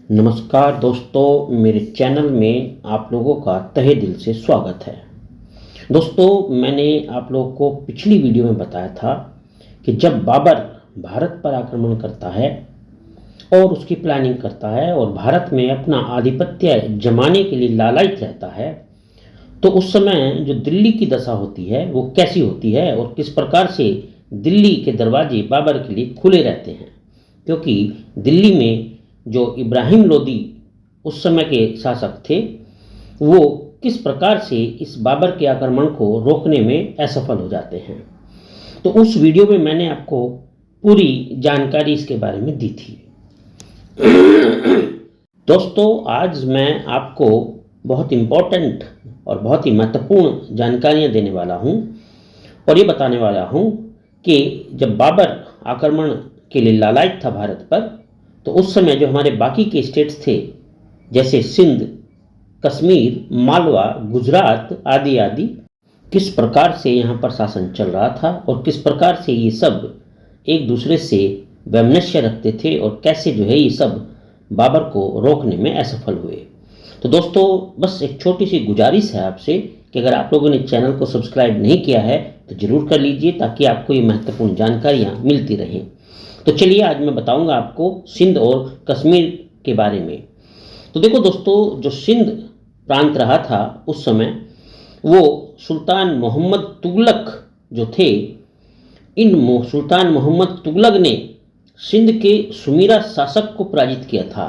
नमस्कार दोस्तों, मेरे चैनल में आप लोगों का तहे दिल से स्वागत है। दोस्तों, मैंने आप लोगों को पिछली वीडियो में बताया था कि जब बाबर भारत पर आक्रमण करता है और उसकी प्लानिंग करता है और भारत में अपना आधिपत्य जमाने के लिए लालायित रहता है, तो उस समय जो दिल्ली की दशा होती है वो कैसी होती है और किस प्रकार से दिल्ली के दरवाजे बाबर के लिए खुले रहते हैं। क्योंकि दिल्ली में जो इब्राहिम लोदी उस समय के शासक थे, वो किस प्रकार से इस बाबर के आक्रमण को रोकने में असफल हो जाते हैं। तो उस वीडियो में मैंने आपको पूरी जानकारी इसके बारे में दी थी। दोस्तों, आज मैं आपको बहुत इम्पोर्टेंट और बहुत ही महत्वपूर्ण जानकारियां देने वाला हूं और ये बताने वाला हूं कि जब बाबर आक्रमण के लिए लालायित था भारत पर, तो उस समय जो हमारे बाकी के स्टेट्स थे, जैसे सिंध, कश्मीर, मालवा, गुजरात आदि आदि, किस प्रकार से यहाँ पर शासन चल रहा था और किस प्रकार से ये सब एक दूसरे से वैमनस्य रखते थे और कैसे जो है ये सब बाबर को रोकने में असफल हुए। तो दोस्तों, बस एक छोटी सी गुजारिश है आपसे कि अगर आप लोगों ने चैनल को सब्सक्राइब नहीं किया है तो ज़रूर कर लीजिए, ताकि आपको ये महत्वपूर्ण जानकारियाँ मिलती रहें। तो चलिए, आज मैं बताऊंगा आपको सिंध और कश्मीर के बारे में। तो देखो दोस्तों, जो सिंध प्रांत रहा था उस समय, वो सुल्तान मोहम्मद तुगलक जो थे, सुल्तान मोहम्मद तुगलक ने सिंध के सुमीरा शासक को पराजित किया था।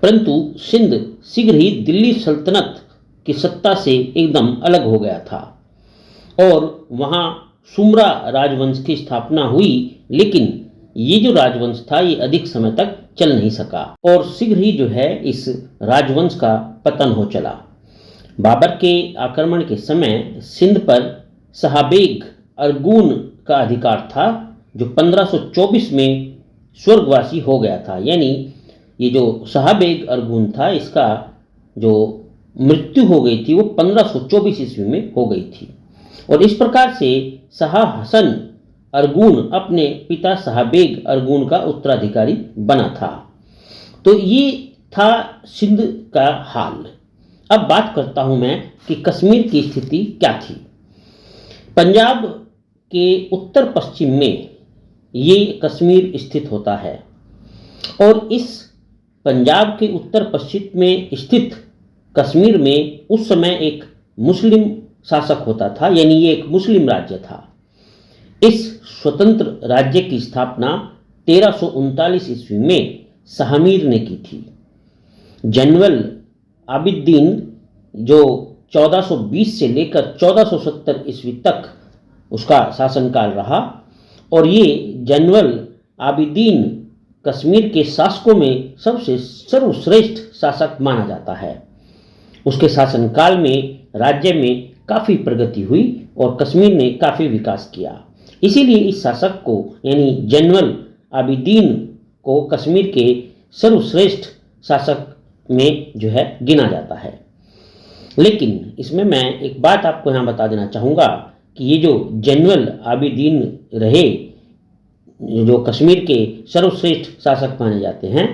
परंतु सिंध शीघ्र ही दिल्ली सल्तनत की सत्ता से एकदम अलग हो गया था और वहाँ सुमरा राजवंश की स्थापना हुई। लेकिन ये जो राजवंश था ये अधिक समय तक चल नहीं सका और शीघ्र ही जो है इस राजवंश का पतन हो चला। बाबर के आक्रमण के समय सिंध पर शाहबेग अरगून का अधिकार था, जो 1524 में स्वर्गवासी हो गया था। यानी ये जो शाहबेग अरगून था, इसका जो मृत्यु हो गई थी वो 1524 ईस्वी में हो गई थी। और इस प्रकार से शाह हसन अरगून अपने पिता शाहबेग अरगून का उत्तराधिकारी बना था। तो ये था सिंध का हाल। अब बात करता हूं मैं कि कश्मीर की स्थिति क्या थी। पंजाब के उत्तर पश्चिम में ये कश्मीर स्थित होता है और इस पंजाब के उत्तर पश्चिम में स्थित कश्मीर में उस समय एक मुस्लिम शासक होता था, यानी ये एक मुस्लिम राज्य था। इस स्वतंत्र राज्य की स्थापना 1339 ईस्वी में शाहमीर ने की थी। जनरल आबिदीन जो 1420 से लेकर 1470 ईस्वी तक उसका शासनकाल रहा और ये जनरल आबिदीन कश्मीर के शासकों में सबसे सर्वश्रेष्ठ शासक माना जाता है। उसके शासनकाल में राज्य में काफ़ी प्रगति हुई और कश्मीर ने काफ़ी विकास किया। इसीलिए इस शासक को यानी जनरल आबिदीन को कश्मीर के सर्वश्रेष्ठ शासक में जो है गिना जाता है। लेकिन इसमें मैं एक बात आपको यहाँ बता देना चाहूँगा कि ये जो जनरल आबिदीन रहे, जो कश्मीर के सर्वश्रेष्ठ शासक माने जाते हैं,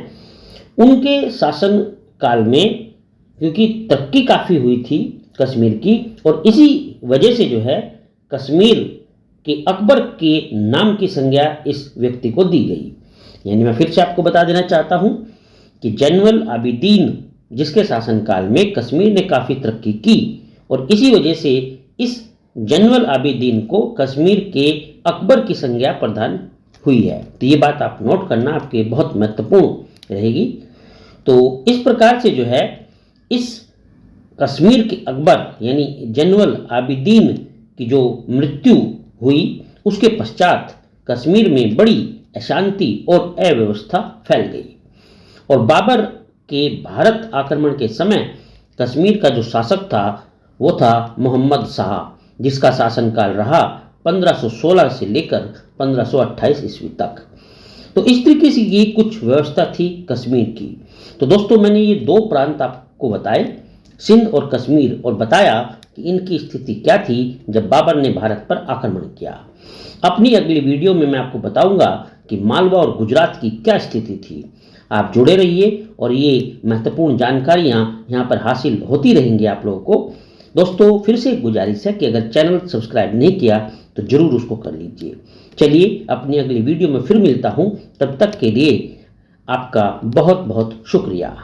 उनके शासन काल में क्योंकि तरक्की काफ़ी हुई थी कश्मीर की, और इसी वजह से जो है कश्मीर कि अकबर के नाम की संज्ञा इस व्यक्ति को दी गई। यानी मैं फिर से आपको बता देना चाहता हूं कि जनरल आबिदीन जिसके शासनकाल में कश्मीर ने काफ़ी तरक्की की और इसी वजह से इस जनरल आबिदीन को कश्मीर के अकबर की संज्ञा प्रदान हुई है। तो ये बात आप नोट करना, आपके बहुत महत्वपूर्ण रहेगी। तो इस प्रकार से जो है इस कश्मीर के अकबर यानी जनरल आबिदीन की जो मृत्यु हुई, उसके पश्चात कश्मीर में बड़ी अशांति और अव्यवस्था फैल गई और बाबर के भारत आक्रमण के समय कश्मीर का जो शासक था वो था मोहम्मद शाह, जिसका शासनकाल रहा 1516 से लेकर 1528 ईस्वी तक। तो इस तरीके से ये कुछ व्यवस्था थी कश्मीर की। तो दोस्तों, मैंने ये दो प्रांत आपको बताए, सिंध और कश्मीर, और बताया कि इनकी स्थिति क्या थी जब बाबर ने भारत पर आक्रमण किया। अपनी अगली वीडियो में मैं आपको बताऊंगा कि मालवा और गुजरात की क्या स्थिति थी। आप जुड़े रहिए और ये महत्वपूर्ण जानकारियाँ यहाँ पर हासिल होती रहेंगी आप लोगों को। दोस्तों फिर से एक गुजारिश है कि अगर चैनल सब्सक्राइब नहीं किया तो ज़रूर उसको कर लीजिए। चलिए अपनी अगली वीडियो में फिर मिलता हूँ, तब तक के लिए आपका बहुत बहुत शुक्रिया।